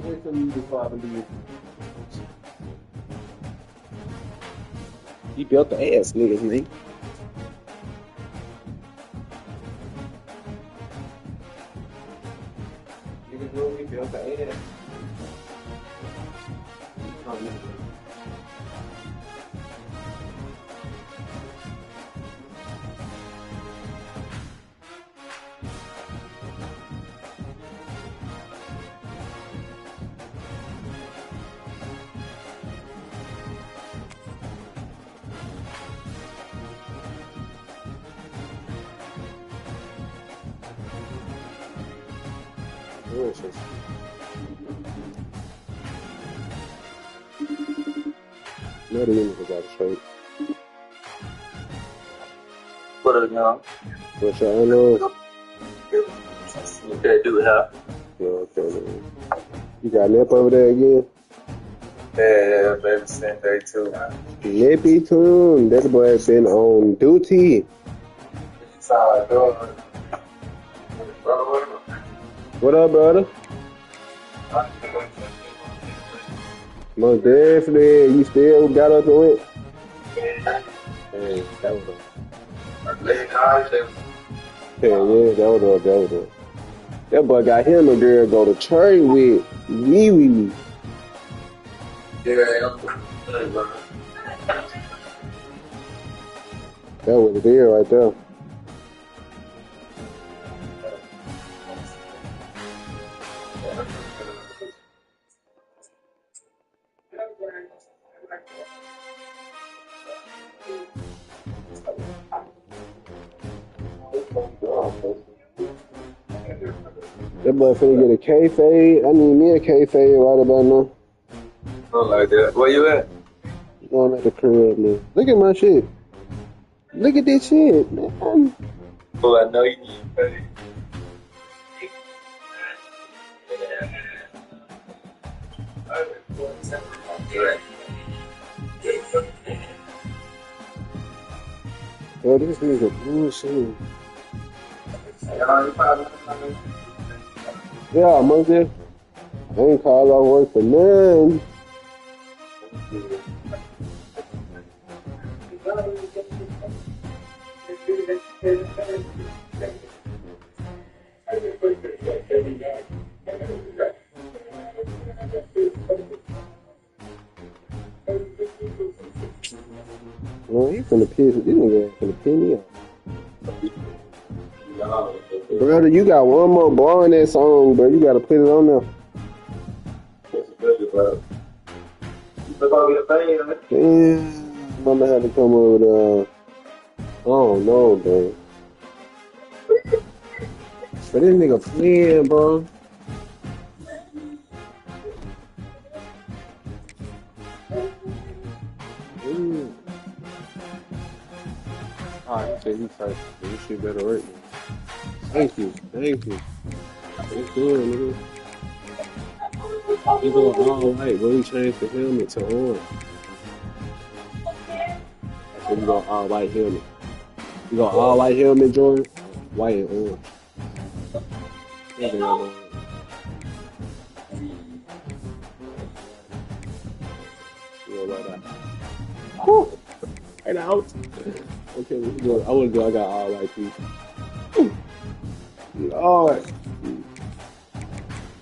Wait till you before I believe. He built the ass niggas, man. Niggas know he built the ass. Delicious. Not even about straight. What up, y'all? What's y'all know? Okay, do it how? Yeah, okay, man. You got nip over there again? Yeah, baby, same day too. Nippy tune. That boy been on duty. That's how I do it. What up, brother? Most definitely. You still got up and went? Hey, that was up. Yeah, that was up. That boy got him a girl go to church with. Wee. Yeah, That was it there right there. That boy finna get a K-fade. I need me a K-fade right about now. don't like that. Where you at? Going at the crib, man. Look at my shit. Look at this shit, man. Oh, I know you need pay. Oh, this nigga bullshit. Yeah, most of I ain't called off work for none. Well, he finna piss. This nigga finna piss me off. Brother, you got one more bar in that song, bro. You gotta put it on there. Damn, Mama had to come over there. Oh no, bro. But this nigga playing, bro. Alright, so you first. This shit better work. Thank you. It's good, nigga. You go all white, bro. We changed the helmet to orange. So you go all white helmet. You go all white helmet, Jordan, white and orange. Whew. Right out. Okay, let's go. I got all white piece. Lord.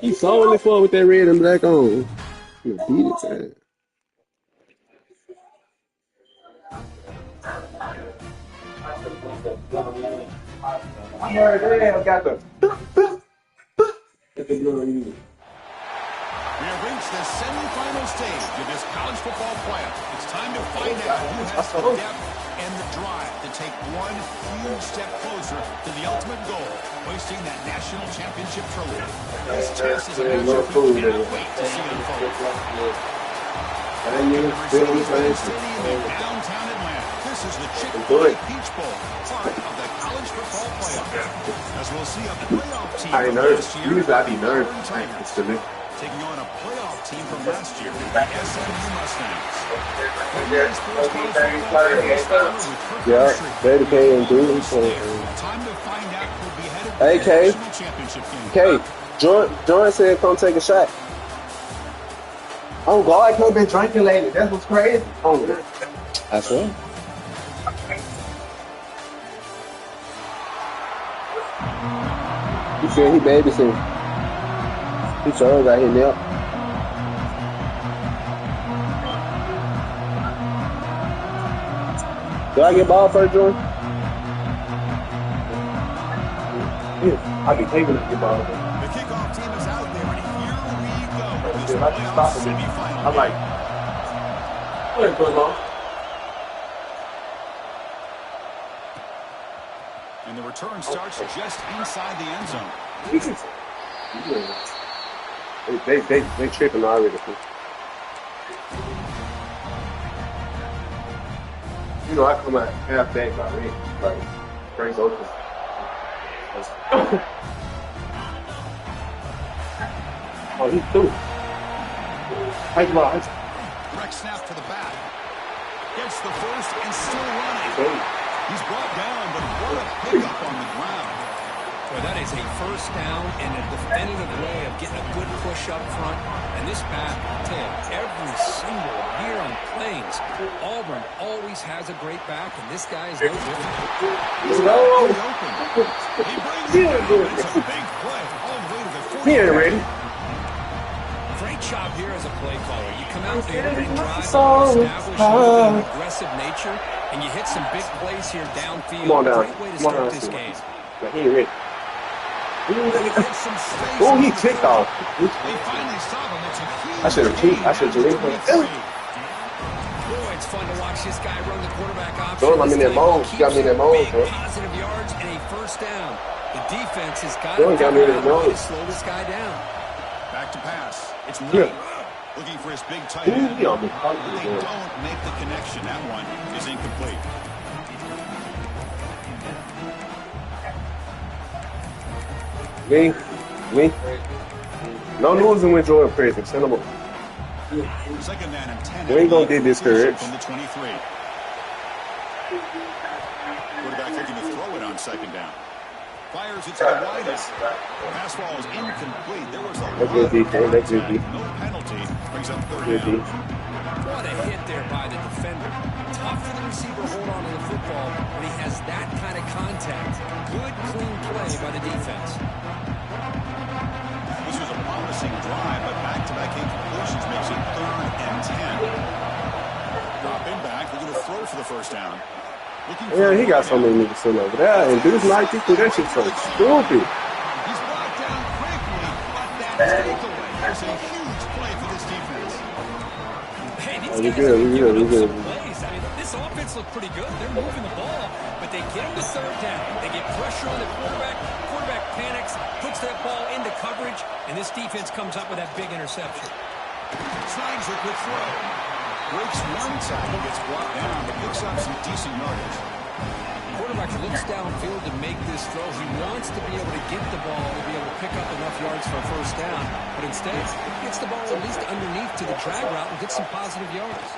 He solely for with that red and black on. You beat it, man. I heard they got the. We have reached the semifinal stage of this college football playoff. It's time to find out who has the depth and the drive to take one huge step closer to the ultimate goal, hoisting that national championship trophy. This test is a matchup we cannot wait to see unfold. Mercedes-Benz Stadium in downtown Atlanta. This is the Chick-fil-A Peach Bowl, part of the college football playoff. As we'll see a playoff team from last year, taking on a playoff team from last year, the SMU Mustangs. Yeah, dedicated and doing Time to find out who'll be headed to Hey, the Kay. national championship game. Jordan said come take a shot. Oh God, I could have been drinking lately. That's what's crazy. Oh, that's right. He said he babysitting. He sure got his nail. Do I get ball first, Jordan? Yeah, I be taking it to ball. The kickoff team is out there, and here we go. This I just stopped it. semifinal. I'm like, what is going on? And the return starts just inside the end zone. They tripping already. You know, I come out half back already. Like, Frank's open. Oh, he's through. Direct snap to the back. Gets the first and still running. He's brought down, but what a pickup on the ground. Boy, that is a first down and a definitive way of getting a good push up front. And this back, I tell you, every single year on Plains, Auburn always has a great back, and this guy is no different. He's open. He brings it down. It's a big play all the way to the 40. He ain't ready. Great job here as a play caller. You come out there and drive, establish an aggressive nature, and you hit some big plays here downfield. Come on down. Great way to Come on start down. this game. He ain't ready. Some space. Oh, he ticked off. They finally stop him. It's a huge I should have cheated. I should have cheated. Boy, it's fun to watch this guy run the quarterback option. Throw him in that mode. You got me in that mode, bro. Positive yards and a first down. The defense has got Throw to him in that figure out a way mode. to slow this guy down. Back to pass. It's Yeah. Knight. Looking for his big tight end. He on me. They don't make the connection. That one is incomplete. Me. No losing with Jordan Prison. Send him up. Second down and 10. We ain't gonna get discouraged. From the 23. Quarterback looking to throw it on second down. Fires it to the wide end. Pass ball is incomplete. There was a lot of contact. No penalty. Brings up third down. What a hit there by the defender. Tough for the receiver to hold on to the football when he has that kind of contact. Good, clean play by the defense. This was a promising drive, but back-to-back incompletions makes it 3rd and 10. Dropping back, looking to throw for the first down. Yeah, he got so many niggas sitting over there. And Deuce Knight, he threw that shit so stupid. He's brought down quickly, but that takeaway is a huge play for this defense. Hey, these We guys good, are we giving good, we up good. some plays. I mean, this offense looked pretty good. They're moving the ball, but they get him to third down. They get pressure on the quarterback. Quarterback panics, puts that ball into coverage, and this defense comes up with that big interception. Snides a good throw. Breaks one tackle, gets brought down, but picks up some decent yardage. Quarterback looks downfield to make this throw. He wants to be able to get the ball to be able to pick up enough yards for a first down, but instead he gets the ball at least underneath to the drag route and gets some positive yards.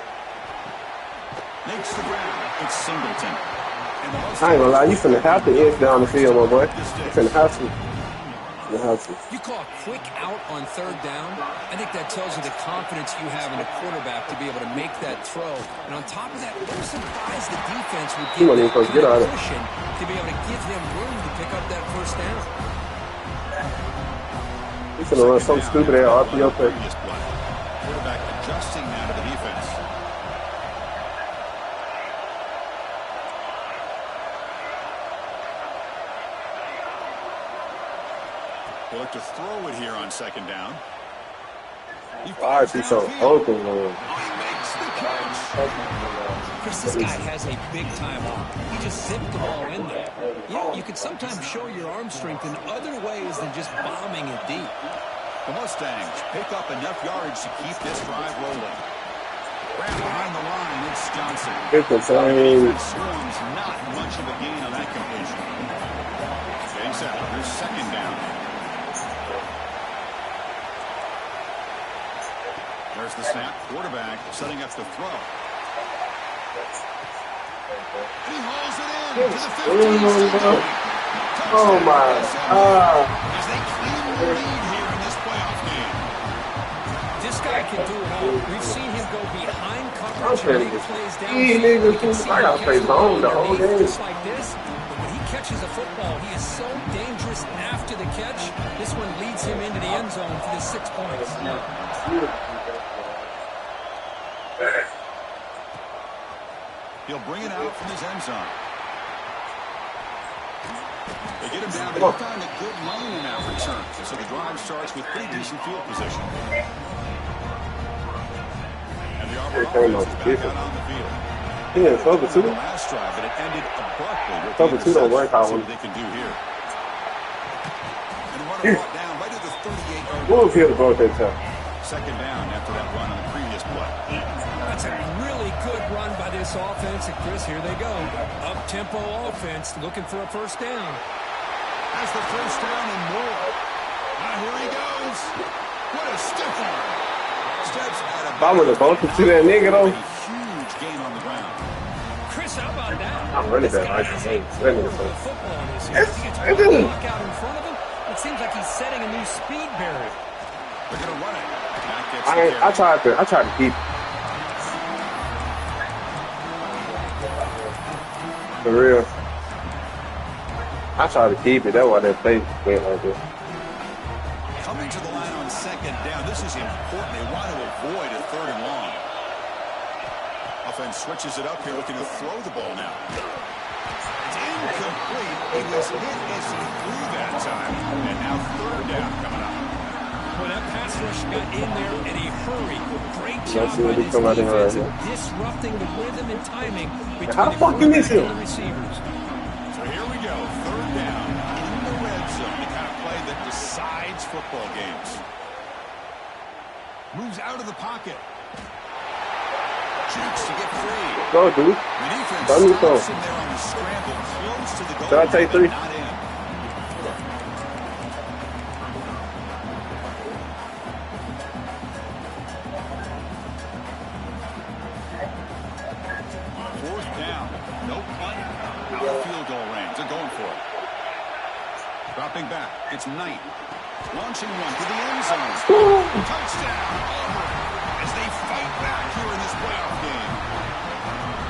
Makes the ground. It's Singleton. And the I ain't gonna lie, you finna have to edge down the field, my boy. You finna have to. You have to. You call a quick out on third down. I think that tells you the confidence you have in a quarterback to be able to make that throw. And on top of that, I'm surprised the defense would give that kind of cushion to be able to give him room to pick up that first down. He's gonna run some stupid ass RPO play. Quarterback adjusting now to the defense. They look to throw it here on second down. Why is he so open, man? Chris, this guy has a big-time arm. He just zipped the ball in there. You could sometimes show your arm strength in other ways than just bombing it deep. The Mustangs pick up enough yards to keep this drive rolling. Grab behind the line, it's Johnson. It's the same. Swarms, not much of a gain on that completion. Getting set, here's second down. There's the snap. Quarterback setting up the throw. He hauls it in to the 15. Oh my God. As they claim the lead here in this playoff game. This This guy can do it all. We've seen him go behind I'm coverage trying and to make plays get downfield. niggas We can see I him gotta play catch the ball zone the whole underneath game. just like this. But when he catches a football, he is so dangerous after the catch. This one leads him into the end zone for the 6 points. He'll bring it out from his end zone. They get him down. They found a good lane in that return. So the drive starts with pretty decent field position. And the Auburn offense is back out on the field. Yeah, cover two. Last drive, but it ended abruptly. Cover two don't work out. See what they can do here. And the runner brought down right at the 38-yard line. Wolves here to vote that time. Second down after that run on the previous play. That's a really good run by this offense. And Chris, here they go. Up-tempo offense looking for a first down. Has the first down and more. Now here he goes. What a stiff arm. Steps out of If I would have bumped to that nigga though. Huge gain on the ground. Chris, how about that? I'm running This back. guy I is just a ain't pro spending with it. the football in his hands. He gets one block out in front of him. It seems like he's setting a new speed barrier. They're going to run it. That gets the I tried to keep. For real. I tried to keep it. That's why that play went like this. Coming to the line on second down. This is important. They want to avoid a third and long. Offense switches it up here, looking to throw the ball now. It's incomplete. He was hit as he threw that time. And now third down coming up. Well, that pass rush got in there in a hurry. Great job see by what he this come out in defense here. of disrupting the rhythm and timing between How the fuck you miss him? and the receivers. So here we go. Third down in the red zone. The kind of play that decides football games. Moves out of the pocket. Shoots to get free. Go, dude. The defense Done with stops those. him there on the scramble. Close to the goal. Should I take line, three? but not in. Fourth down. No punt. Out of field goal range. They're going for it. Dropping back. It's Knight. Launching one to the end zone. Touchdown. Auburn. As they fight back here in this playoff game.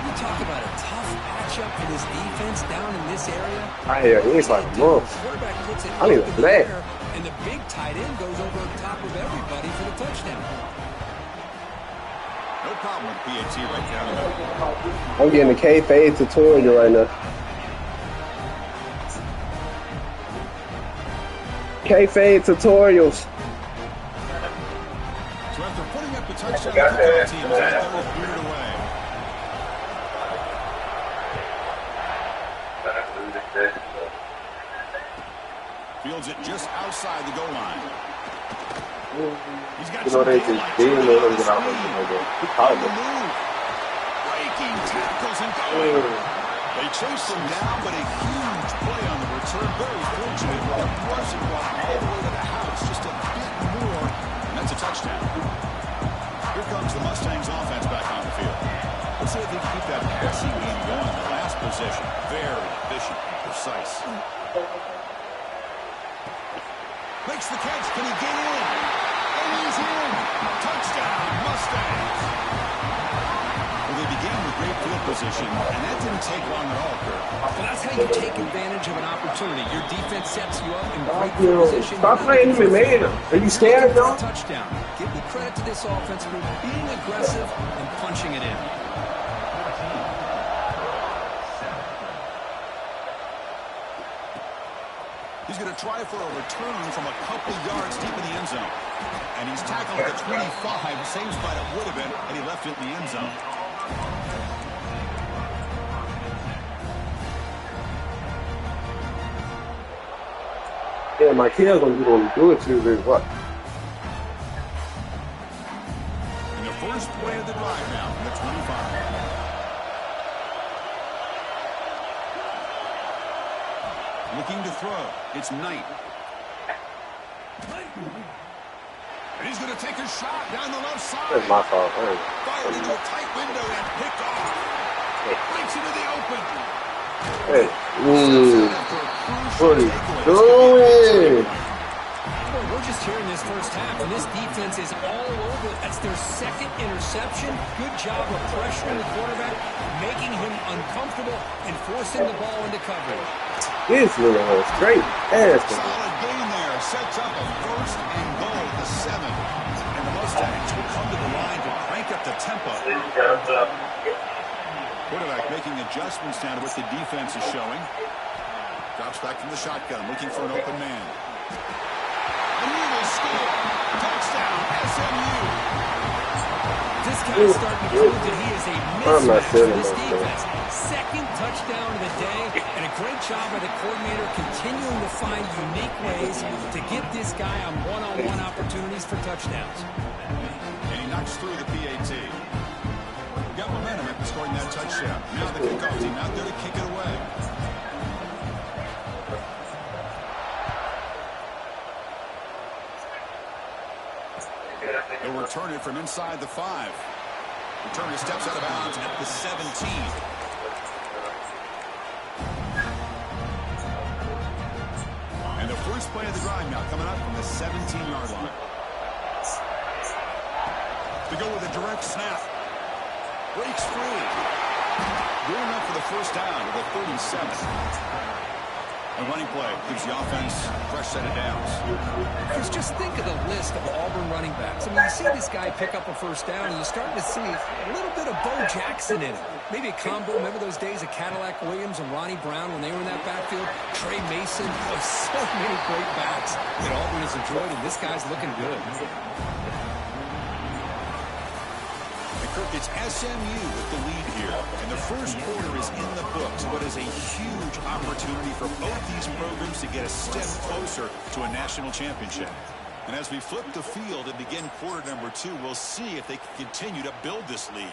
You talk about a tough matchup for this defense down in this area. I hear it's like months. The quarterback puts it I need up a in the flag. air, and the big tight end goes over the top of everybody for the touchdown. No problem with PAT right down the middle. I'm getting the kayfabe tutorial right now. Kayfabe tutorials. So after putting up the touchdown, the football team is out there cleared away. Fields it just outside the goal line. He's got You know, they just didn't let him get out speed. like that. He On caught the it. move. Breaking tackles and going. They chased him down, but a huge play on the return. Very fortunate. It wasn't brought all the way to the house, just a bit more, and that's a touchdown. Here comes the Mustangs offense back on the field. Let's see if they can keep that passing game going. The last possession, very efficient and precise. Makes the catch. Can he get in? And he's in. Touchdown, Mustangs. Well, they began with great field position, and that didn't take long at all, Kurt. Well, that's how you take advantage of an opportunity. Your defense sets you up in great field position. Stop playing him, man. Are you scared, though? Touchdown. Give the credit to this offense for being aggressive and punching it in. He's going to try for a return from a couple yards deep in the end zone. And he's tackled at the 25, same spot it would have been, and he left it in the end zone. Yeah, my kid's gonna do it to you, really. What? And the first play of the drive now from the 25. Looking to throw. It's Knight. And he's going to take a shot down the left side. That's my fault. Fired into a tight window and picked off. Breaks into the open. Hey. Ooh. What are you doing? Boy, we're just here in this first half, and this defense is all over. That's their second interception. Good job of pressuring the quarterback, making him uncomfortable, and forcing the ball into coverage. This little straight ass. Solid gain there. Sets up a first and goal at the 7. And the Mustangs will come to the line to crank up the tempo. Quarterback making adjustments now to what the defense is showing. Drops back from the shotgun, looking for an open man. And he will score. Touchdown, SMU. This guy's starting to prove that he is a mismatch for this defense. Second touchdown of the day, and a great job by the coordinator continuing to find unique ways to get this guy on one-on-one opportunities for touchdowns. And he knocks through the PAT. Got momentum after scoring that touchdown. Now the kickoff team out there to kick it away. They'll return it from inside the 5. Returner steps out of bounds at the 17. And the first play of the drive now coming up from the 17-yard line. To go with a direct snap. Breaks free. Good enough for the first down with a 37. A running play gives the offense a fresh set of downs. Chris, just think of the list of Auburn running backs. I mean, you see this guy pick up a first down, and you're starting to see a little bit of Bo Jackson in it. Maybe a combo. Remember those days of Cadillac Williams and Ronnie Brown when they were in that backfield? Trey Mason. Oh, so many great backs that Auburn has enjoyed, and this guy's looking good. Kirk, it's SMU with the lead here. And the first quarter is in the books. What is a huge opportunity for both these programs to get a step closer to a national championship. And as we flip the field and begin quarter number 2, we'll see if they can continue to build this lead.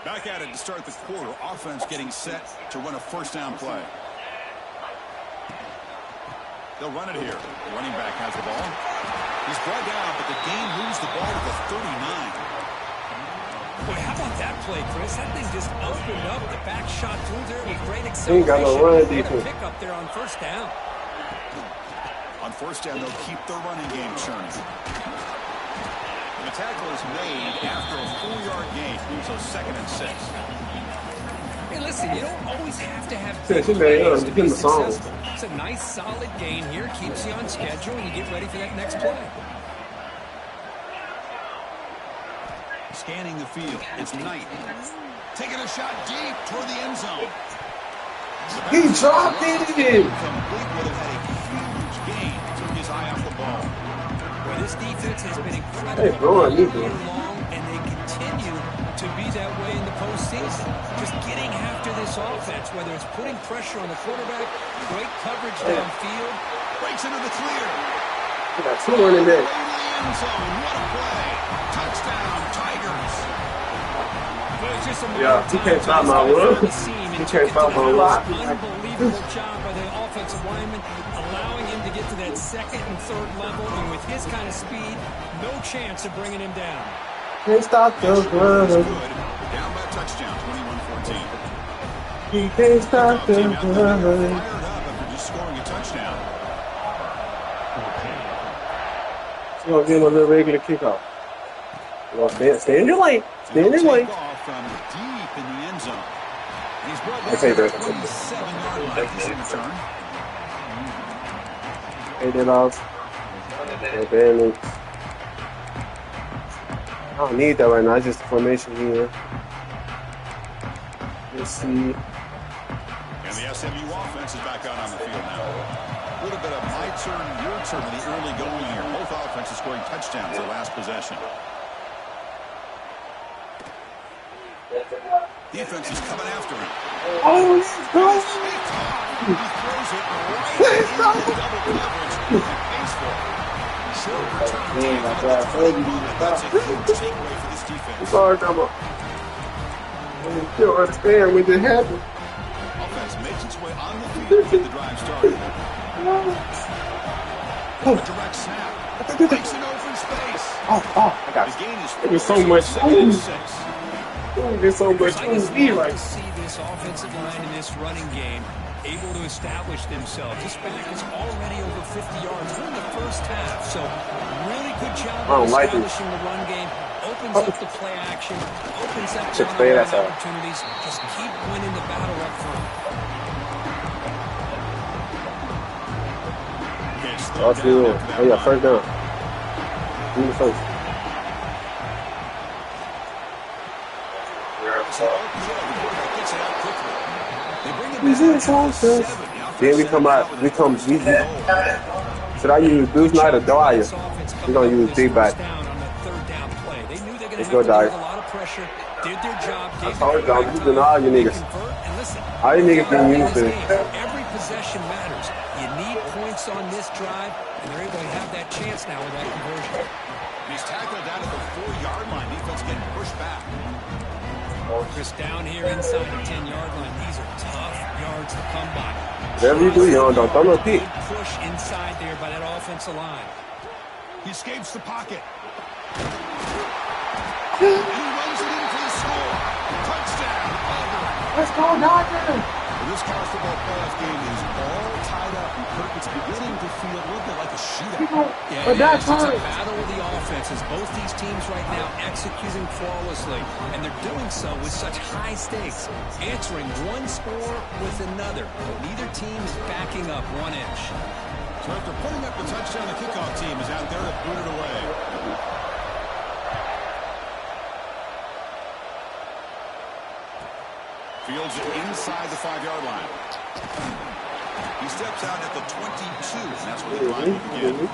Back at it to start the quarter. Offense getting set to run a first down play. They'll run it here. The running back has the ball. He's brought down, but the game moves the ball to the 39. Boy, how about that play, Chris? That thing just opened up. The back shot through there with great acceleration. He got no run What a defense. pick up there on first down. On first down, they'll keep the running game churning. And the tackle is made after a 4-yard gain, so 2nd and 6. Hey, listen, you don't always have to have Yeah, big she made plays to be the song. successful. It's a nice, solid gain here. Keeps you on schedule, and you get ready for that next play. Scanning the field. It's Knight. Taking a shot deep toward the end zone. He dropped it. Complete would have had a huge gain. Took his eye off the ball. Boy, this defense has been incredible Hey, bro, all you year good. long, and they continue to be that way in the postseason. Just getting after this offense, whether it's putting pressure on the quarterback, great coverage downfield. Breaks into the clear. He got 2 running backs. End zone. What a play. Touchdown, Tigers. Well, it's just a matter Yeah, of he time can't for stop this my guy to run. find the seam and He took can't it to stop the my house. run. Unbelievable job by the offensive lineman, allowing him to get to that 2nd and 3rd level, and with his kind of speed, no chance of bringing him down. Can't stop the Is run. good. Down by touchdown, 21-14. He can't stop the Team out there run. fired up after just scoring a touchdown. He's going to give him a little regular kickoff. Stay in your lane. Stay in your lane. Off from deep in the end zone. And he's brought I say down that. to the 27-yard line. He's in return. Hey, that off. Advantage. I don't need that right now. It's just the formation here. Let's see. And the SMU offense is back out on the field now. A little bit of my turn, your turn in the early going here. Both offenses scoring touchdowns their last possession. Defense is coming after him. Oh, let's go. He throws it right into double coverage. Pays for it. Short return. Man, my God. That's a huge takeaway for this defense. Sorry, Dumbo. I still understand when it happened. Offense makes its way on the field to get the drive started. A direct snap. Breaks in open space. I got The it. gain is It was so 4, much. 2nd and 6. There's so much I just speed love right to see this offensive line in this running game able to establish themselves. This back is already over 50 yards. We're in the first half, so really good job of establishing the run game. Opens up the play action, opens up one-on-one opportunities. Just keep winning the battle up front. Oh, yeah, first down. Give me the first. Then we come out. Should I use Bruce Knight or Dwyer? We're going to use big back. Let's go, Dwyer. I told y'all, I'm using all you niggas. All you niggas can use this. Every possession matters. You need points on this drive, and they're able to have that chance now with that conversion. He's tackled down at the 4-yard line. Defense getting pushed back. Chris down here inside the 10-yard line. These are tough yards to come by. Whatever you do, don't throw no pick. Push inside there by that offensive line. He escapes the pocket. And he runs it in for the score. Touchdown. Let's go, Dodgers. This college football playoff game is all tied up, and Kirk, it's beginning to feel a little bit like a shootout. It's a battle of the offenses. Both these teams right now executing flawlessly, and they're doing so with such high stakes, answering one score with another. Neither team is backing up 1 inch. So after putting up the touchdown, the kickoff team is out there to boot it away. Fields it inside the 5-yard line. He steps out at the 22, and that's where the drive will begin.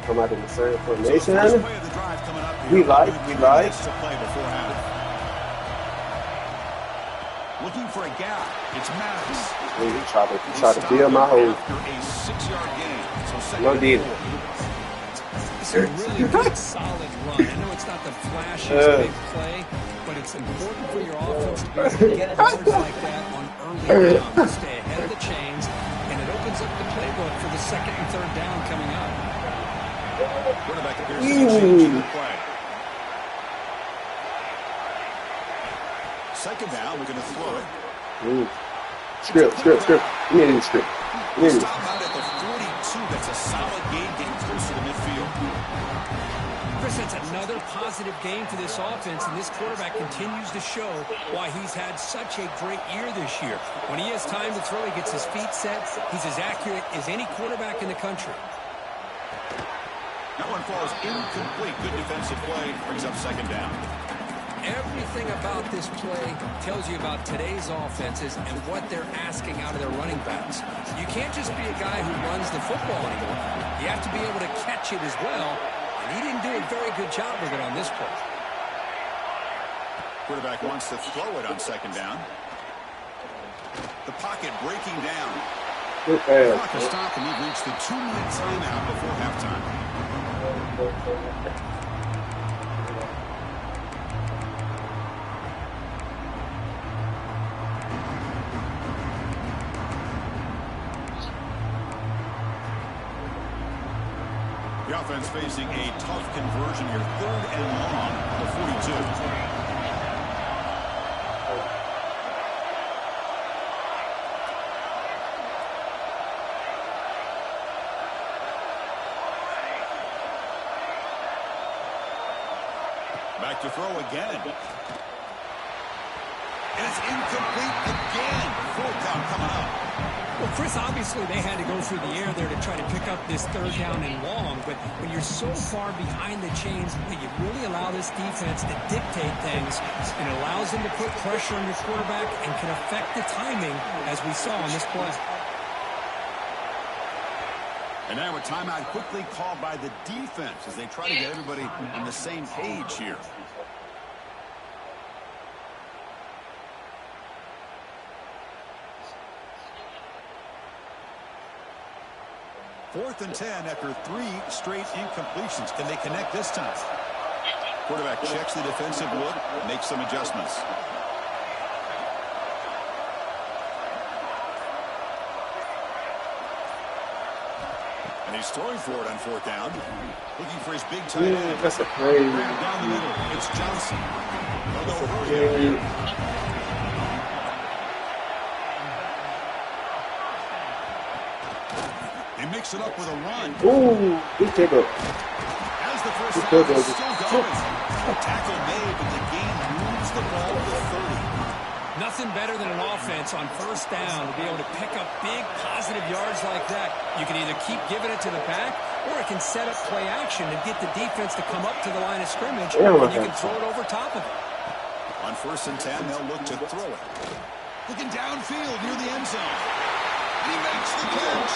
Come out in the same formation. We like. Looking for a gap. It's Maddox. He tried to build my hole. After a 6-yard gain. So No deal. It's a really good, solid run. I know it's not the flashiest big play, but it's important for your offense to be able to get yards like that on early down to stay ahead of the chains, and it opens up the playbook for the 2nd and 3rd down coming up. Quarterback appears to be changing the play. 2nd down, we're going to throw it. Script. You need a script. Stop out at the 42. That's a solid gain, getting close to the midfield. Chris, that's another positive game for this offense, and this quarterback continues to show why he's had such a great year this year. When he has time to throw, he gets his feet set. He's as accurate as any quarterback in the country. That one falls incomplete. Good defensive play. Brings up 2nd down. Everything about this play tells you about today's offenses and what they're asking out of their running backs. You can't just be a guy who runs the football anymore. You have to be able to catch it as well, and he didn't do a very good job of it on this play. Quarterback wants to throw it on 2nd down. The pocket breaking down. Clock is stopped, and we've reached the 2-minute timeout before halftime. The offense facing a tough conversion here. 3rd and long at the 42. Back to throw again. And it's incomplete again. Full count coming up. Well, Chris, obviously they had to go through the air there to try to pick up this 3rd down and long, but when you're so far behind the chains, you really allow this defense to dictate things, and it allows them to put pressure on your quarterback and can affect the timing, as we saw on this play. And now a timeout quickly called by the defense as they try to get everybody on the same page here. Fourth and 10 after 3 straight incompletions. Can they connect this time? Quarterback checks the defensive look, makes some adjustments. And he's throwing for it on 4th down. Looking for his big tight end. That's a crazy. Down the middle. It's Johnson. They'll go He mixed it up with a run. Ooh, big takeout. As the first down is still going. A tackle made, but the game moves the ball to 30. Nothing better than an offense on 1st down to be able to pick up big positive yards like that. You can either keep giving it to the back, or it can set up play action and get the defense to come up to the line of scrimmage, and you can throw it over top of it. On 1st and 10, they'll look to throw it. Looking downfield near the end zone. He makes the catch.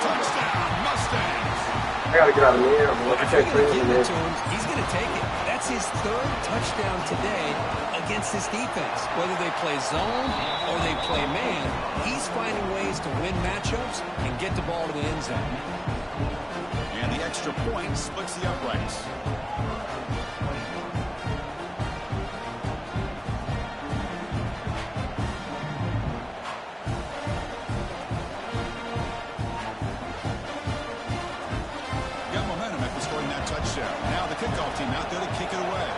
Touchdown, Mustangs. I got to get out of the air, man. If you're going to give it to him, he's going to take it. That's his 3rd touchdown today against this defense. Whether they play zone or they play man, he's finding ways to win matchups and get the ball to the end zone. And the extra point splits the uprights. Now the kickoff team out there to kick it away.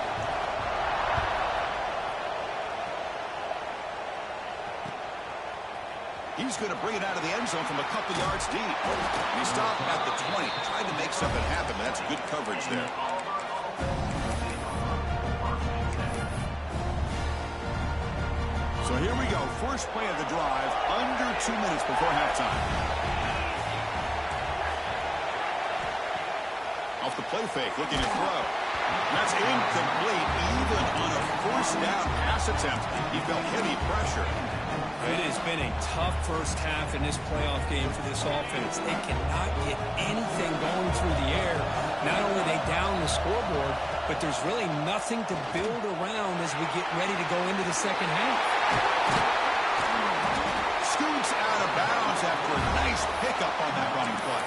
He's going to bring it out of the end zone from a couple yards deep. He stopped at the 20, tried to make something happen, but that's good coverage there. So here we go. First play of the drive, under 2 minutes before halftime. Off the play fake, looking to throw. That's incomplete, even on a 1st down pass attempt. He felt heavy pressure. It has been a tough 1st half in this playoff game for this offense. They cannot get anything going through the air. Not only are they down the scoreboard, but there's really nothing to build around as we get ready to go into the 2nd half. Scoots out of bounds after a nice pickup on that running play.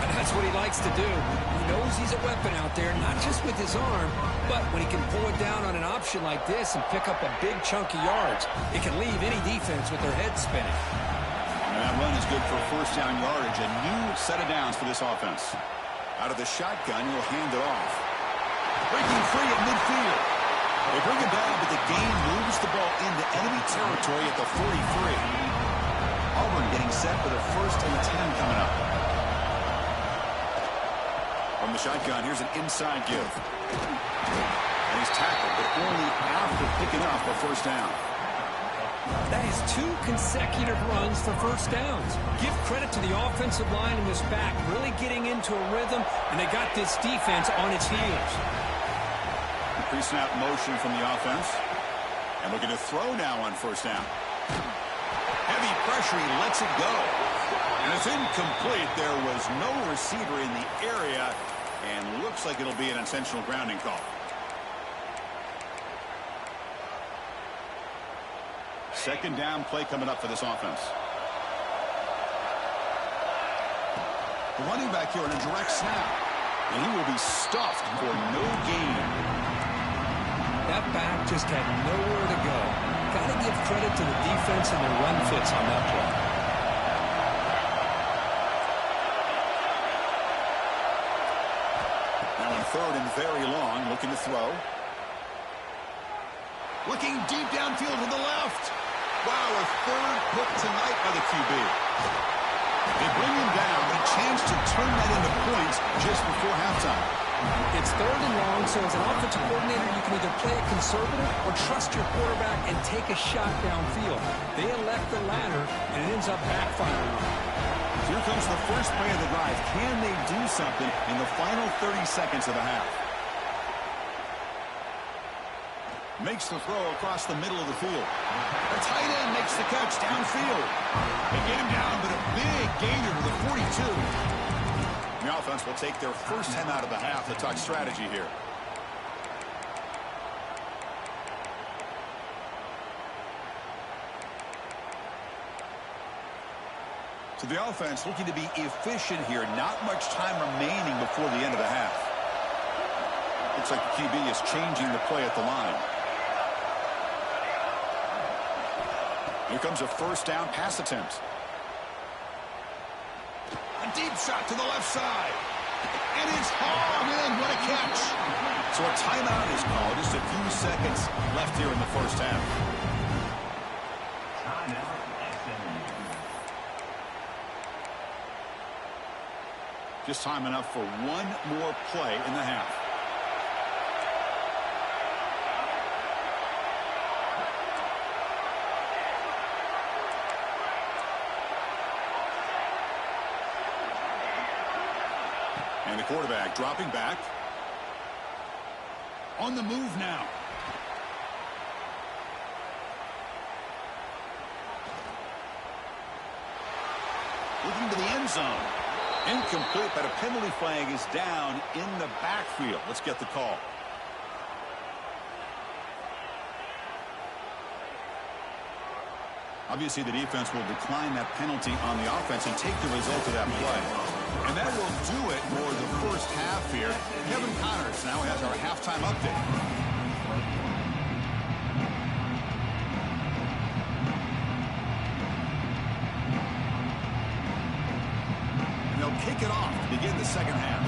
And that's what he likes to do. He knows he's a weapon out there, not just with his arm, but when he can pull it down on an option like this and pick up a big chunk of yards, it can leave any defense with their head spinning. And that run is good for 1st down yardage, a new set of downs for this offense. Out of the shotgun, he'll hand it off. Breaking free at midfield. They bring it down, but the game moves the ball into enemy territory at the 43. Auburn getting set for the 1st and 10 coming up. From the shotgun, here's an inside give. And he's tackled, but only after picking up a 1st down. That is 2 consecutive runs for 1st downs. Give credit to the offensive line in this back, really getting into a rhythm, and they got this defense on its heels. Pre-snap motion from the offense. And looking to throw now on 1st down. Heavy pressure, he lets it go. And it's incomplete. There was no receiver in the area, and looks like it'll be an intentional grounding call. Second down play coming up for this offense. The running back here in a direct snap. And he will be stuffed for no gain. That back just had nowhere to go. Got to give credit to the defense and the run fits on that play. Now on 3rd and very long, looking to throw. Looking deep downfield to the left. Wow, a 3rd pick tonight by the QB. They bring him down, but a chance to turn that into points just before halftime. It's 3rd and long, so as an offensive coordinator, you can either play it conservative or trust your quarterback and take a shot downfield. They elect the latter, and it ends up backfiring. Here comes the first play of the drive. Can they do something in the final 30 seconds of the half? Makes the throw across the middle of the field. The tight end makes the catch downfield. They get him down, but a big gainer to the 42. The offense will take their first 10 out of the half to talk strategy here. So the offense looking to be efficient here. Not much time remaining before the end of the half. Looks like the QB is changing the play at the line. Here comes a 1st down pass attempt. A deep shot to the left side. And it's hauled in. What a catch. So a timeout is called. Just a few seconds left here in the first half. Just time enough for one more play in the half. And the quarterback dropping back. On the move now. Looking to the end zone. Incomplete, but a penalty flag is down in the backfield. Let's get the call. Obviously, the defense will decline that penalty on the offense and take the result of that play. And that will do it for the first half here. Kevin Connors now has our halftime update. And they'll kick it off to begin the second half.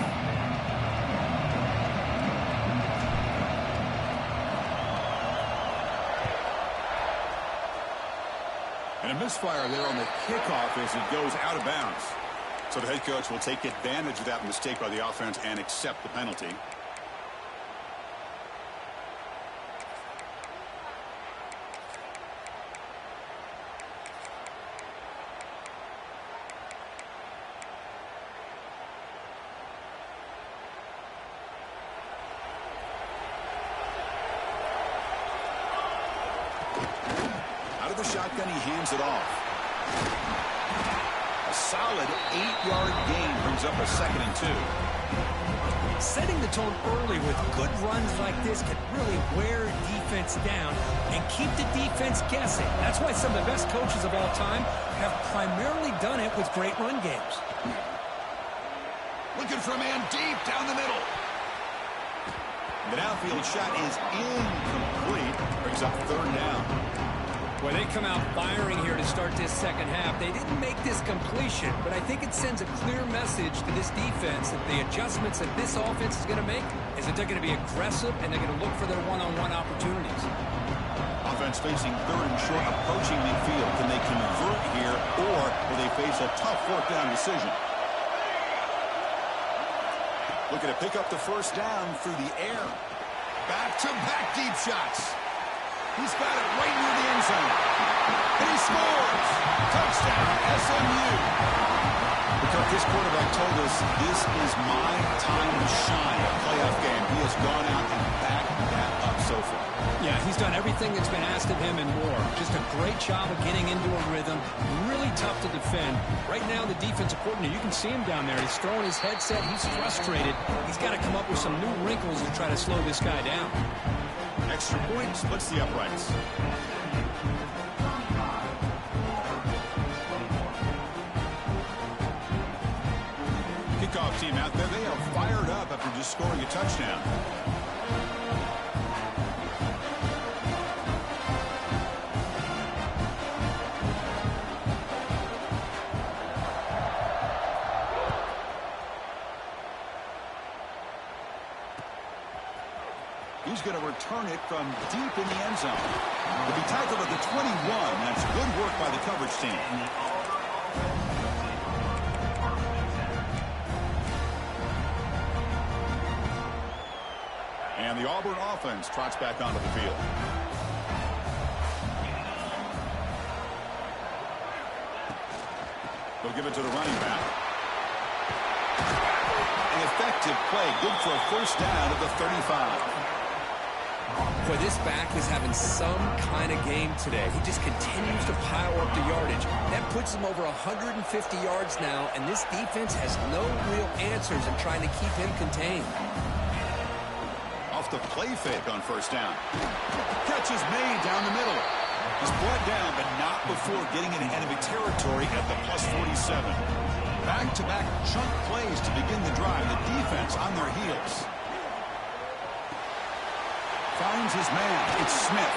And a misfire there on the kickoff as it goes out of bounds. So the head coach will take advantage of that mistake by the offense and accept the penalty. Out of the shotgun, he hands it off. A solid 8-yard gain brings up a 2nd and 2. Setting the tone early with good runs like this can really wear defense down and keep the defense guessing. That's why some of the best coaches of all time have primarily done it with great run games. Looking for a man deep down the middle. The downfield shot is incomplete. Brings up 3rd down. Well, they come out firing here to start this second half. They didn't make this completion, but I think it sends a clear message to this defense that the adjustments that this offense is going to make is that they're going to be aggressive and they're going to look for their one-on-one opportunities. Offense facing 3rd and short, approaching midfield. Can they convert here, or will they face a tough 4th down decision? Looking to pick up the 1st down through the air. Back-to-back deep shots. He's got it right near the end zone. And he scores! Touchdown, SMU! Because this quarterback told us this is my time to shine. A playoff game. He has gone out and backed that up so far. Yeah, he's done everything that's been asked of him and more. Just a great job of getting into a rhythm. Really tough to defend. Right now, the defensive coordinator, you can see him down there. He's throwing his headset. He's frustrated. He's got to come up with some new wrinkles to try to slow this guy down. Extra point splits the uprights. Kickoff team out there. They are fired up after just scoring a touchdown. He's going to return it from deep in the end zone. He'll be tackled at the 21. That's good work by the coverage team. And the Auburn offense trots back onto the field. They'll give it to the running back. An effective play. Good for a 1st down at the 35. Boy, this back is having some kind of game today. He just continues to pile up the yardage. That puts him over 150 yards now, and this defense has no real answers in trying to keep him contained. Off the play fake on 1st down. Catch is made down the middle. He's brought down, but not before getting into enemy territory at the +47. Back-to-back chunk plays to begin the drive. The defense on their heels. Finds his man. It's Smith.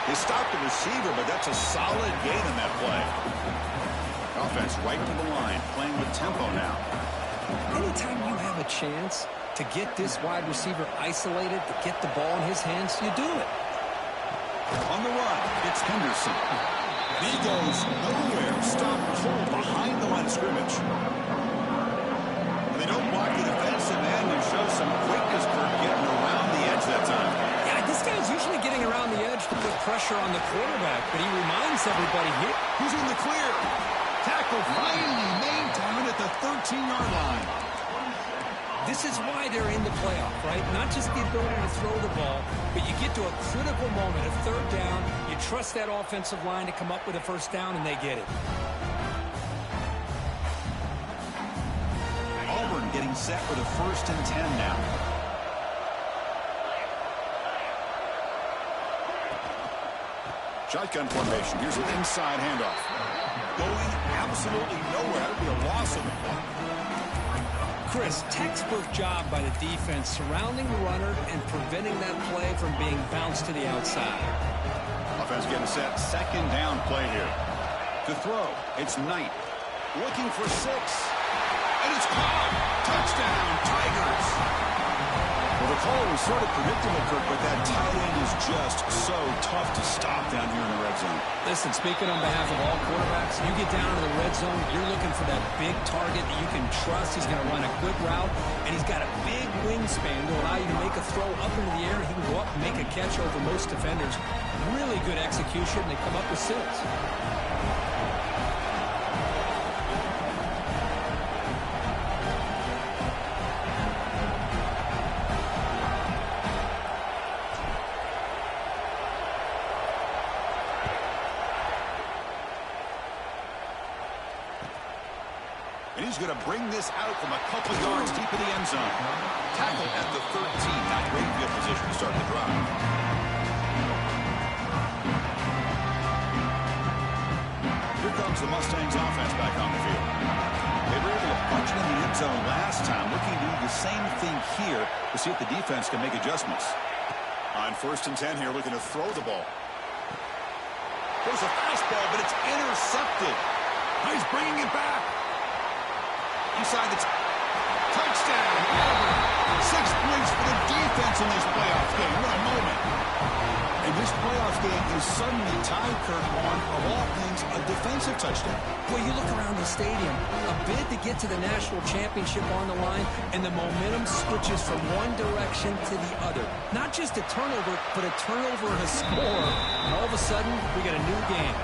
They stopped the receiver, but that's a solid gain in that play. Offense right to the line, playing with tempo now. Anytime you have a chance to get this wide receiver isolated, to get the ball in his hands, you do it. On the run, it's Henderson. He goes nowhere. Stop cold behind the line of scrimmage. They don't block the defensive end and show some quickness for getting around the edge that time. Yeah, this guy's usually getting around the edge to put pressure on the quarterback, but he reminds everybody here. Who's in the clear? Tackle finally made down at the 13-yard line. This is why they're in the playoff, right? Not just the ability to throw the ball, but you get to a critical moment, a third down. You trust that offensive line to come up with a first down, and they get it. Auburn getting set for the 1st and 10 now. Shotgun formation. Here's an inside handoff. Going absolutely nowhere. That'll be a loss of the ball. Chris, textbook job by the defense surrounding the runner and preventing that play from being bounced to the outside. Offense getting set. 2nd down play here. To throw, it's Knight. Looking for 6. And it's caught. Touchdown, Tigers. Well, the call was sort of predictable, Kirk, but that tight end is just so tough to stop down here in the red zone. Listen, speaking on behalf of all quarterbacks, you get down to the red zone, you're looking for that big target that you can trust. He's going to run a good route, and he's got a big wingspan to allow you to make a throw up into the air. He can go up and make a catch over most defenders. Really good execution. They come up with 6. And he's going to bring this out from a couple yards deep in the end zone. Tackle at the 13. Not great field position to start the drive. Here comes the Mustangs offense back on the field. They were able to punch it in the end zone last time. Looking to do the same thing here to see if the defense can make adjustments. On 1st and 10 here, looking to throw the ball. There's a fastball, but it's intercepted. He's bringing it back. Inside the touchdown. 6 points for the defense in this playoff game. What a moment. And this playoff game is suddenly tied, Kirk, on, of all things, a defensive touchdown. Well, you look around the stadium, a bid to get to the national championship on the line, and the momentum switches from one direction to the other. Not just a turnover, but a turnover and a score. And all of a sudden, we got a new game.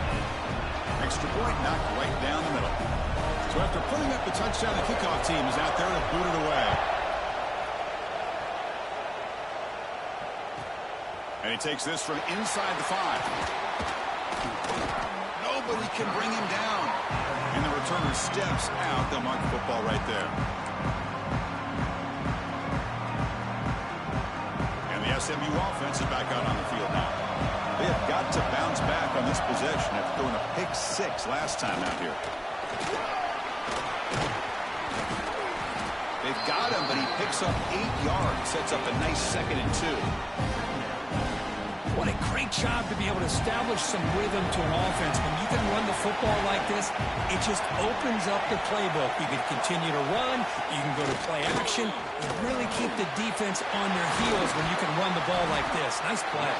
Extra point knocked right down the middle. So after putting up the touchdown, the kickoff team is out there to boot it away. And he takes this from inside the 5. Nobody can bring him down. And the returner steps out. They'll mark the football right there. And the SMU offense is back out on the field now. They have got to bounce back on this possession after throwing a pick 6 last time out here. They've got him, but he picks up 8 yards, sets up a nice 2nd and 2. What a great job to be able to establish some rhythm to an offense. When you can run the football like this, it just opens up the playbook. You can continue to run, you can go to play action, and really keep the defense on their heels when you can run the ball like this. Nice play.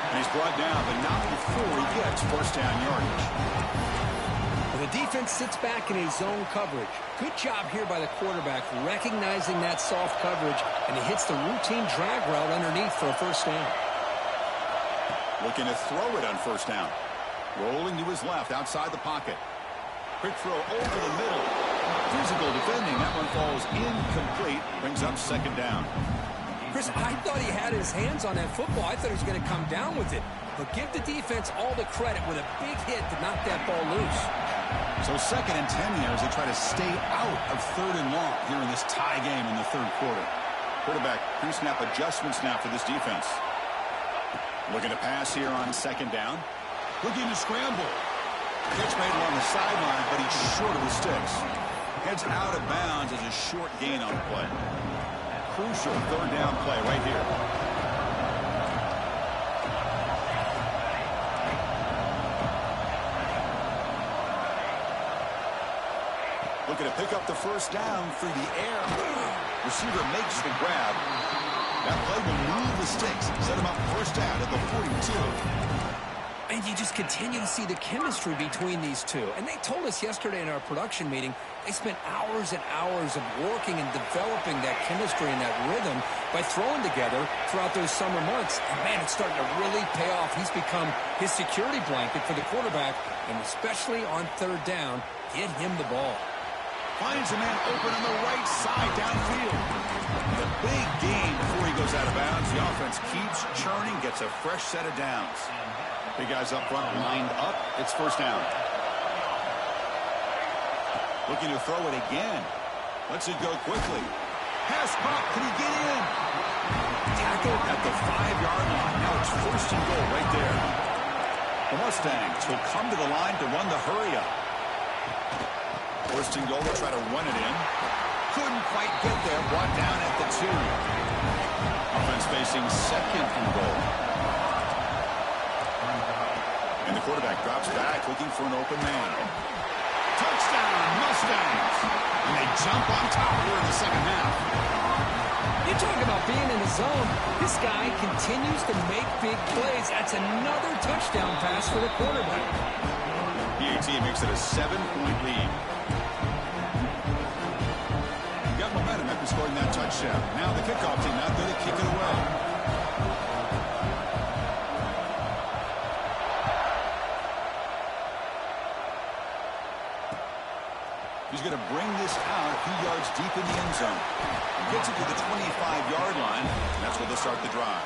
And he's brought down, but not before he gets 1st down yardage. Well, the defense sits back in a zone coverage. Good job here by the quarterback, recognizing that soft coverage, and he hits the routine drag route underneath for a 1st down. Looking to throw it on 1st down. Rolling to his left, outside the pocket. Quick throw over the middle. Physical defending. That one falls incomplete. Brings up 2nd down. Chris, I thought he had his hands on that football. I thought he was going to come down with it. But give the defense all the credit with a big hit to knock that ball loose. So 2nd and 10 here as they try to stay out of 3rd and long here in this tie game in the 3rd quarter. Quarterback pre-snap adjustments now for this defense. Looking to pass here on 2nd down. Looking to scramble. Catch made along the sideline, but he's short of the sticks. Heads out of bounds as a short gain on the play. Crucial 3rd down play right here. first down through the air. Receiver makes the grab. That play will move the sticks. Set him up first down at the 42. And you just continue to see the chemistry between these two. And they told us yesterday in our production meeting, they spent hours and hours of working and developing that chemistry and that rhythm by throwing together throughout those summer months. And, man, it's starting to really pay off. He's become his security blanket for the quarterback, and especially on third down, get him the ball. Finds a man open on the right side downfield. The big gain before he goes out of bounds. The offense keeps churning, gets a fresh set of downs. Big guys up front lined up. It's first down. Looking to throw it again. Lets it go quickly. Pass caught. Can he get in? Tackled at the 5-yard line. Now it's first and goal right there. The Mustangs will come to the line to run the hurry up. First and goal. They'll try to run it in. Couldn't quite get there. Brought down at the 2. Offense facing second and goal. And the quarterback drops back, looking for an open man. Touchdown, Mustangs! And they jump on top here in the second half. You talk about being in the zone. This guy continues to make big plays. That's another touchdown pass for the quarterback. PAT makes it a 7-point lead. Got momentum after scoring that touchdown. Now the kickoff team out there to kick it away. He's going to bring this out a few yards deep in the end zone. Gets it to the 25-yard line. And that's where they'll start the drive.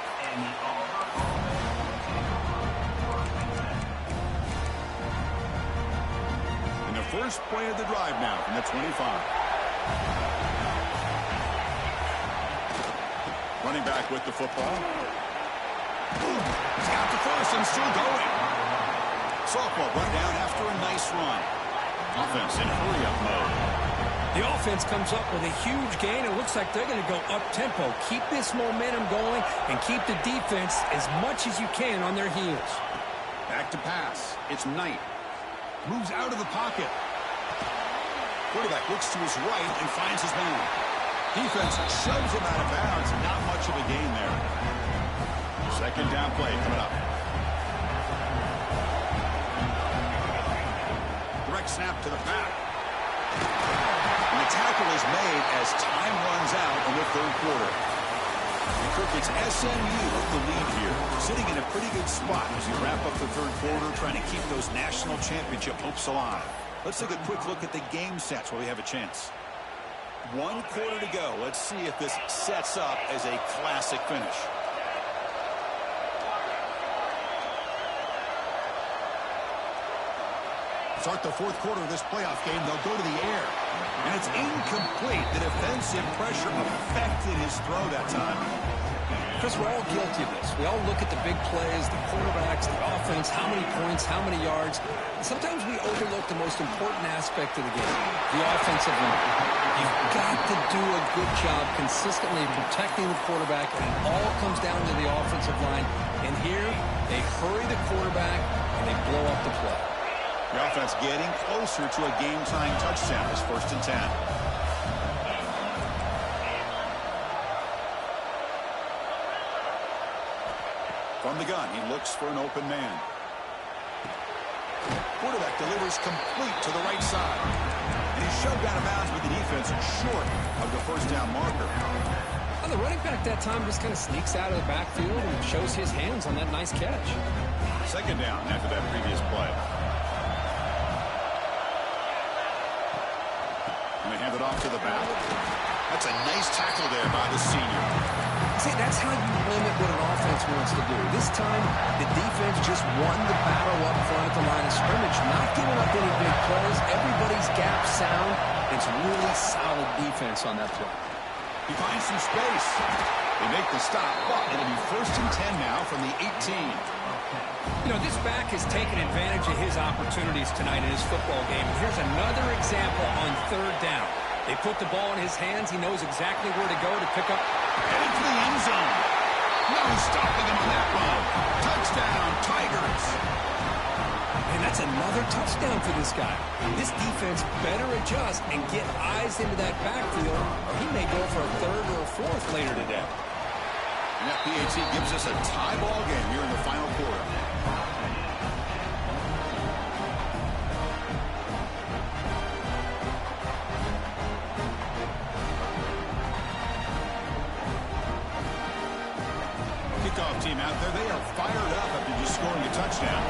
And the first play of the drive now from the 25. Running back with the football. He's got the first and still going. Softball brought down after a nice run. Offense in hurry-up mode. The offense comes up with a huge gain. It looks like they're going to go up-tempo. Keep this momentum going and keep the defense as much as you can on their heels. Back to pass. It's Knight. Moves out of the pocket. Quarterback looks to his right and finds his man. Defense shoves him out of bounds. Not much of a gain there. Second down play coming up. Snap to the back. And the tackle is made as time runs out in the third quarter. And Kirk, it's SMU with the lead here, sitting in a pretty good spot as you wrap up the third quarter, trying to keep those national championship hopes alive. Let's take a quick look at the game sets where we have a chance. 1 quarter to go. Let's see if this sets up as a classic finish. Start the fourth quarter of this playoff game. They'll go to the air. And it's incomplete. The defensive pressure affected his throw that time. Chris, we're all guilty of this. We all look at the big plays, the quarterbacks, the offense, how many points, how many yards. And sometimes we overlook the most important aspect of the game, the offensive line. You've got to do a good job consistently protecting the quarterback, and it all comes down to the offensive line. And here, they hurry the quarterback, and they blow up the play. The offense getting closer to a game-tying touchdown. It's first and 10. From the gun, he looks for an open man. Quarterback delivers complete to the right side. And he's shoved out of bounds with the defense short of the first down marker. Well, the running back that time just kind of sneaks out of the backfield and shows his hands on that nice catch. Second down after that previous play. And they hand it off to the back. That's a nice tackle there by the senior. See, that's how you limit what an offense wants to do. This time, the defense just won the battle up front at the line of scrimmage, not giving up any big plays. Everybody's gap sound. It's really solid defense on that play. He finds some space. They make the stop, but it'll be first and 10 now from the 18. You know, this back has taken advantage of his opportunities tonight in his football game. Here's another example on third down. They put the ball in his hands. He knows exactly where to go to pick up. Headed for the end zone. No stopping him on that run. Touchdown, Tigers. And that's another touchdown for this guy. This defense better adjust and get eyes into that backfield, or he may go for a third or a fourth later today. And that PAT gives us a tie ball game here in the final quarter. Kickoff team out there. They are fired up after just scoring a touchdown.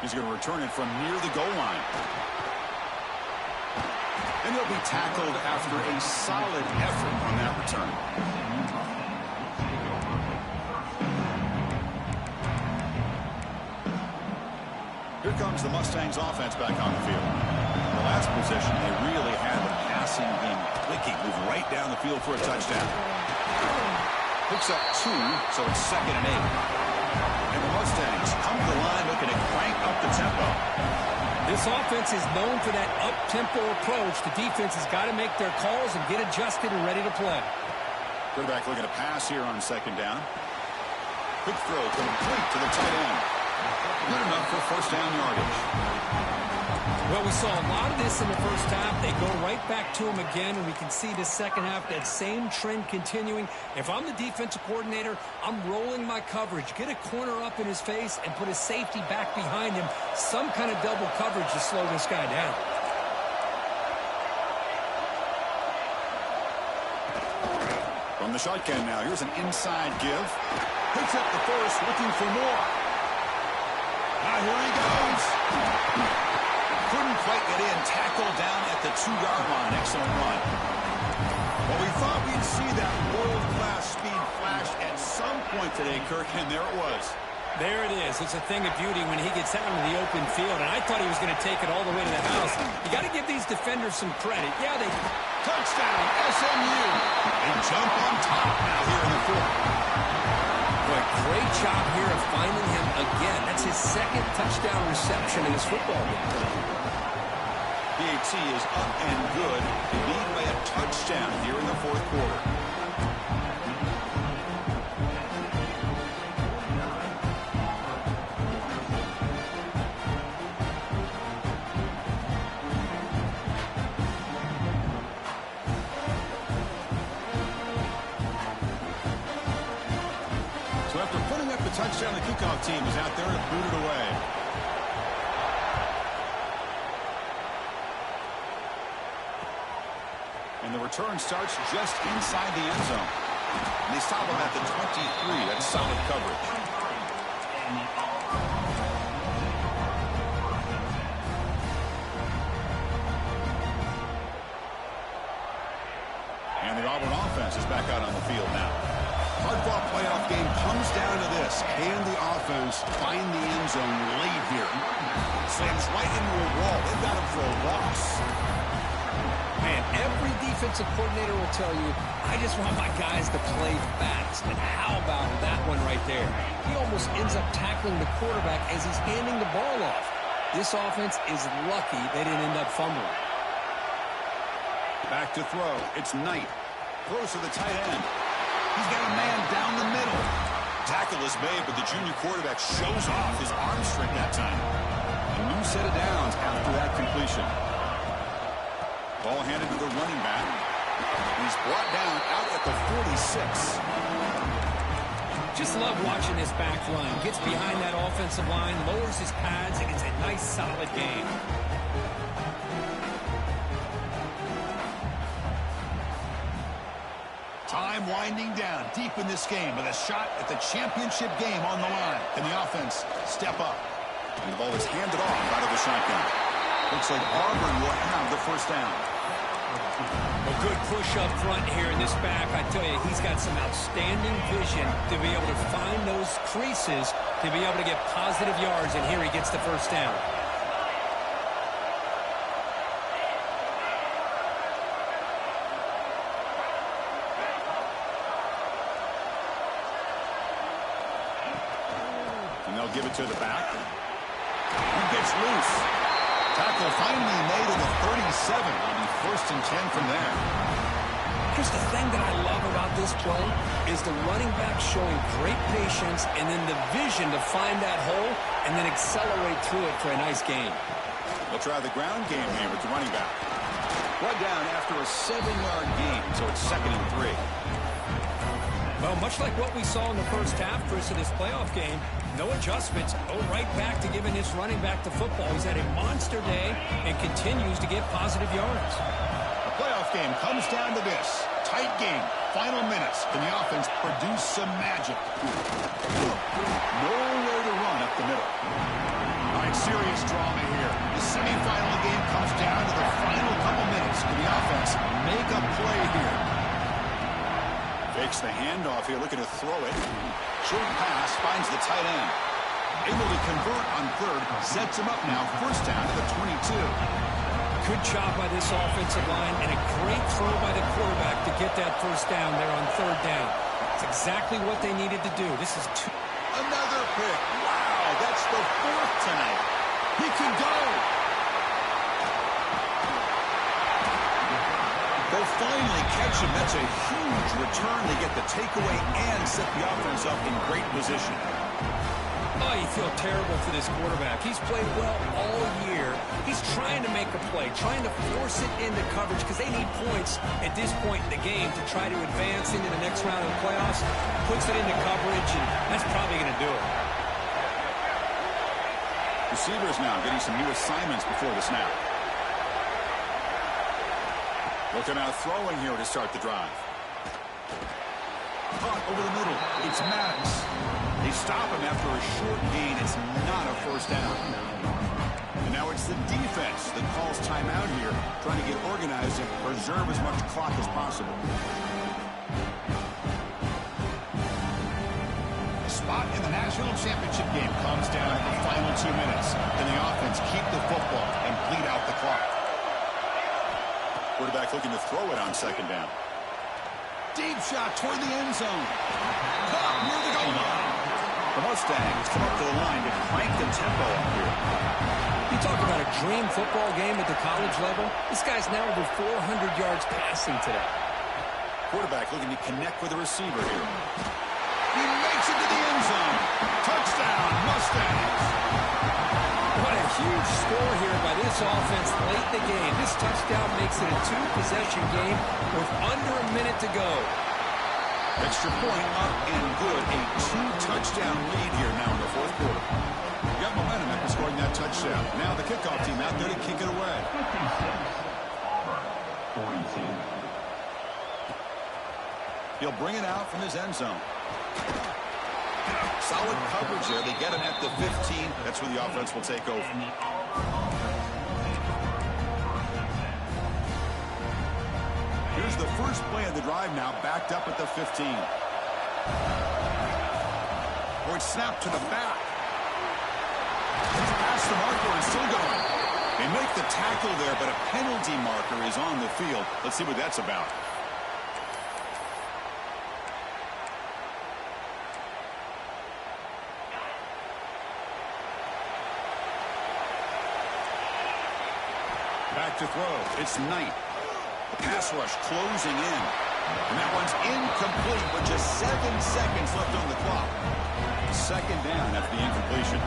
He's going to return it from near the goal line. And he'll be tackled after a solid effort on that return. Here comes the Mustangs offense back on the field. The last possession, they really had the passing game clicking, move right down the field for a touchdown. Picks up 2, so it's 2nd and 8. And the Mustangs come to the line looking to crank up the tempo. This offense is known for that up-tempo approach. The defense has got to make their calls and get adjusted and ready to play. Quarterback looking to pass here on 2nd down. Quick throw complete to the tight end. Good enough for first down yardage. Well, we saw a lot of this in the first half. They go right back to him again, and we can see the second half, that same trend continuing. If I'm the defensive coordinator, I'm rolling my coverage. Get a corner up in his face and put a safety back behind him. Some kind of double coverage to slow this guy down. From the shotgun now, here's an inside give. Picks up the first, looking for more. Now here he goes. Couldn't quite get in. Tackled down at the 2-yard line. Excellent run. Well, we thought we'd see that world-class speed flash at some point today, Kirk, and there it was. There it is. It's a thing of beauty when he gets out into the open field, and I thought he was going to take it all the way to the house. You got to give these defenders some credit. Yeah, they... Touchdown, SMU. They jump on top now here in the 4th. Boy, great job here of finding him again. That's his 2nd touchdown reception in this football game. PAT is up and good. They lead by a touchdown here in the 4th quarter. So after putting up the touchdown, the kickoff team is out there to boot it away. And the return starts just inside the end zone. And they stop him at the 23. That's solid coverage. And the Auburn offense is back out on the field now. Hard-fought playoff game comes down to this. Can the offense find the end zone late here? Slams right into a wall. They've got him for a loss. Man, every defensive coordinator will tell you, I just want my guys to play fast. And how about that one right there? He almost ends up tackling the quarterback as he's handing the ball off. This offense is lucky they didn't end up fumbling. Back to throw. It's Knight. Throws to the tight end. He's got a man down the middle. Tackle is made, but the junior quarterback shows off his arm strength that time. A new set of downs after that completion. Ball handed to the running back. And he's brought down out at the 46. Just love watching this back run. Gets behind that offensive line, lowers his pads, and it's a nice, solid game. Time winding down deep in this game with a shot at the championship game on the line. Can the offense step up? And the ball is handed off out of the shotgun. Looks like Auburn will have the first down. A good push up front here in this back. I tell you, he's got some outstanding vision to be able to find those creases, to be able to get positive yards, and here he gets the first down. And they'll give it to the back. He gets loose. Tackle finally made at the 37. It'll be 1st and 10 from there. Here's the thing that I love about this play is the running back showing great patience and then the vision to find that hole and then accelerate through it for a nice gain. They'll try the ground game here with the running back. Brought down after a 7-yard gain, so it's 2nd and 3. Well, much like what we saw in the first half, Chris, of this playoff game, no adjustments. Go right back to giving this running back the football. He's had a monster day and continues to get positive yards. The playoff game comes down to this. Tight game. Final minutes. Can the offense produce some magic? Nowhere to run up the middle. All right, serious drama here. The semifinal game comes down to the final couple minutes. Can the offense make a play here? Fakes the handoff here, looking to throw it. Short pass, finds the tight end. Able to convert on 3rd, sets him up now, 1st down to the 22. Good job by this offensive line and a great throw by the quarterback to get that 1st down there on 3rd down. It's exactly what they needed to do. This is another pick. Wow, that's the 4th tonight. He can go. They'll finally catch him. That's a huge return. They get the takeaway and set the offense up in great position. Oh, you feel terrible for this quarterback. He's played well all year. He's trying to make a play, trying to force it into coverage because they need points at this point in the game to try to advance into the next round of the playoffs. Puts it into coverage, and that's probably going to do it. Receivers now getting some new assignments before the snap. Looking out throwing here to start the drive. Caught over the middle. It's Maddox. They stop him after a short gain. It's not a 1st down. And now it's the defense that calls timeout here, trying to get organized and preserve as much clock as possible. The spot in the national championship game comes down to the final 2 minutes. Can the offense keep the football and bleed out the clock? Quarterback looking to throw it on 2nd down. Deep shot toward the end zone. Caught near the goal line. The Mustangs come up to the line to crank the tempo up here. You talk about a dream football game at the college level. This guy's now over 400 yards passing today. Quarterback looking to connect with the receiver here. He makes it to the end zone. Touchdown, Mustangs. What a huge score here by this offense late in the game. This touchdown makes it a 2-possession game with under a minute to go. Extra point up and good. A 2-touchdown lead here now in the 4th quarter. You got momentum after scoring that touchdown. Now the kickoff team out there to kick it away. He'll bring it out from his end zone. Solid coverage there. They get him at the 15. That's where the offense will take over. Here's the first play of the drive now, backed up at the 15. Or it's snapped to the back. It's past the marker and still going. They make the tackle there, but a penalty marker is on the field. Let's see what that's about. Back to throw. It's Knight. The pass rush closing in. And that one's incomplete with just 7 seconds left on the clock. 2nd down after the incompletion.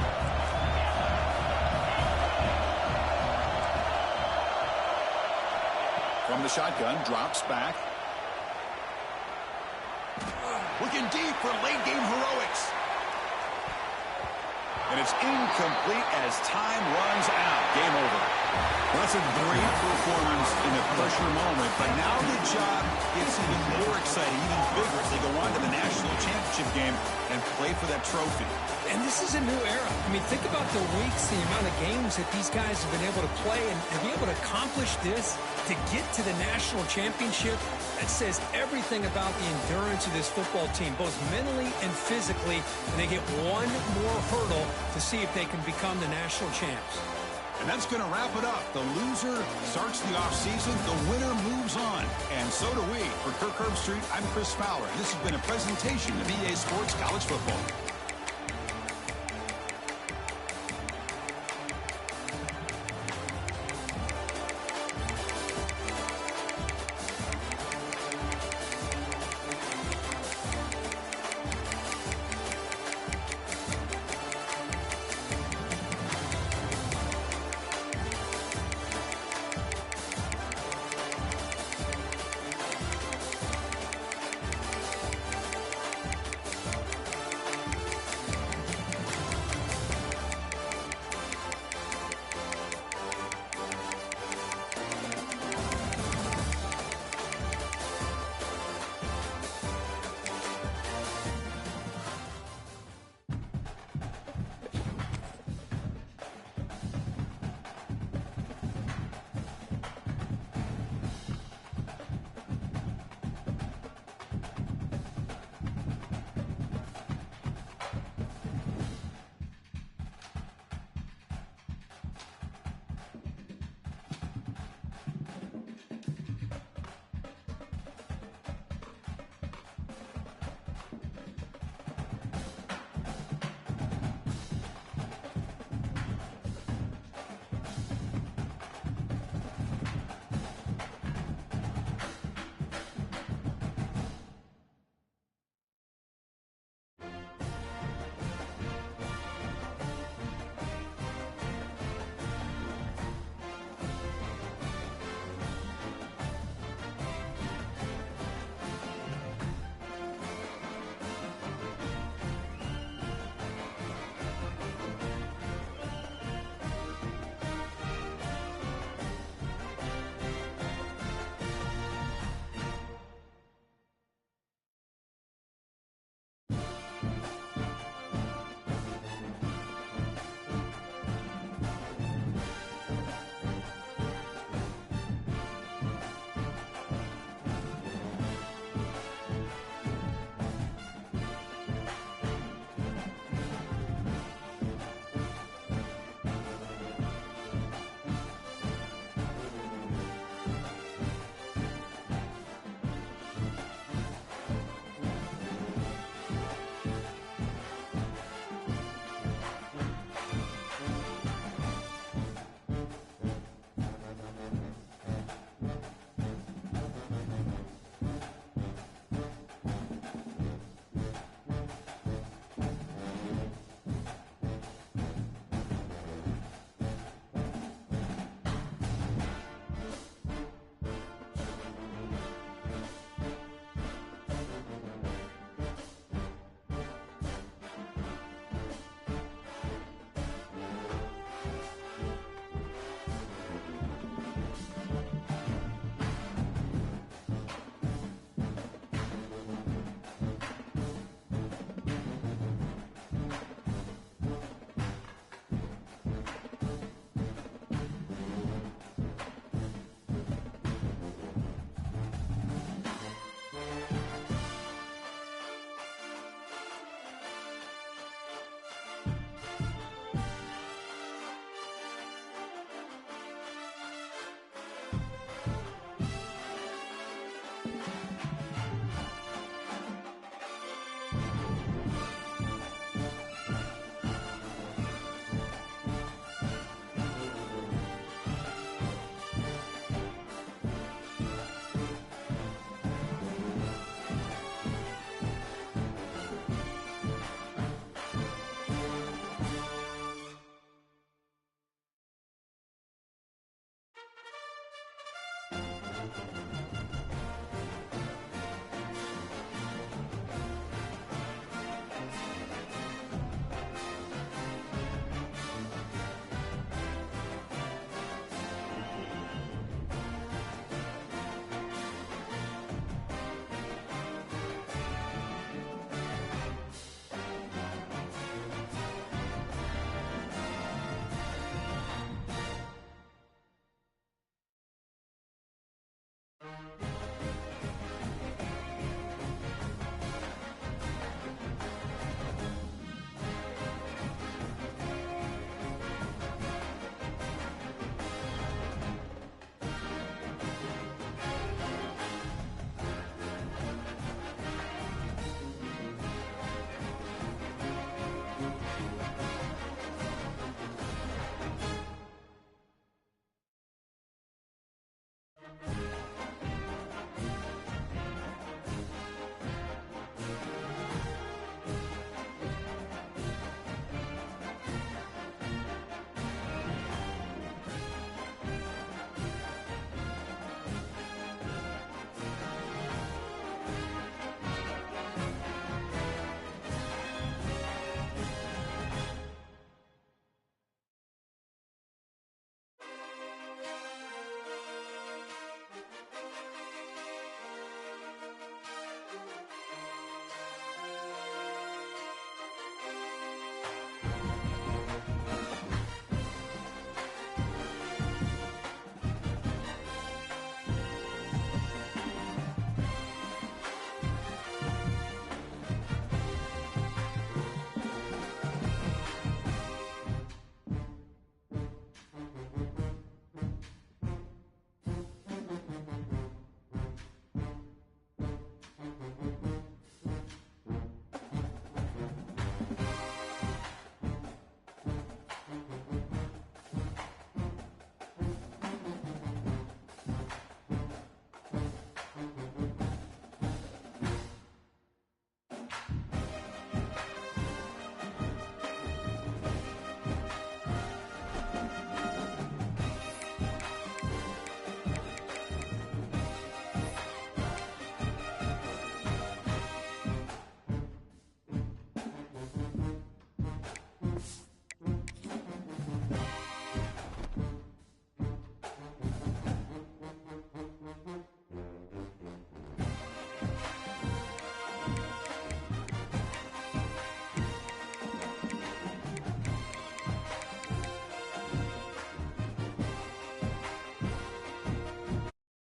From the shotgun, drops back. Looking deep for late game heroics. And it's incomplete as time runs out. Game over. Well, that's a great performance in a pressure moment, but now the job gets even more exciting, even bigger as they go on to the national championship game and play for that trophy. And this is a new era. I mean, think about the weeks, the amount of games that these guys have been able to play, and to be able to accomplish this, to get to the national championship, that says everything about the endurance of this football team, both mentally and physically, and they get one more hurdle to see if they can become the national champs. And that's going to wrap it up. The loser starts the offseason. The winner moves on. And so do we. For Kirk Herbstreit, I'm Chris Fowler. This has been a presentation of EA Sports College Football.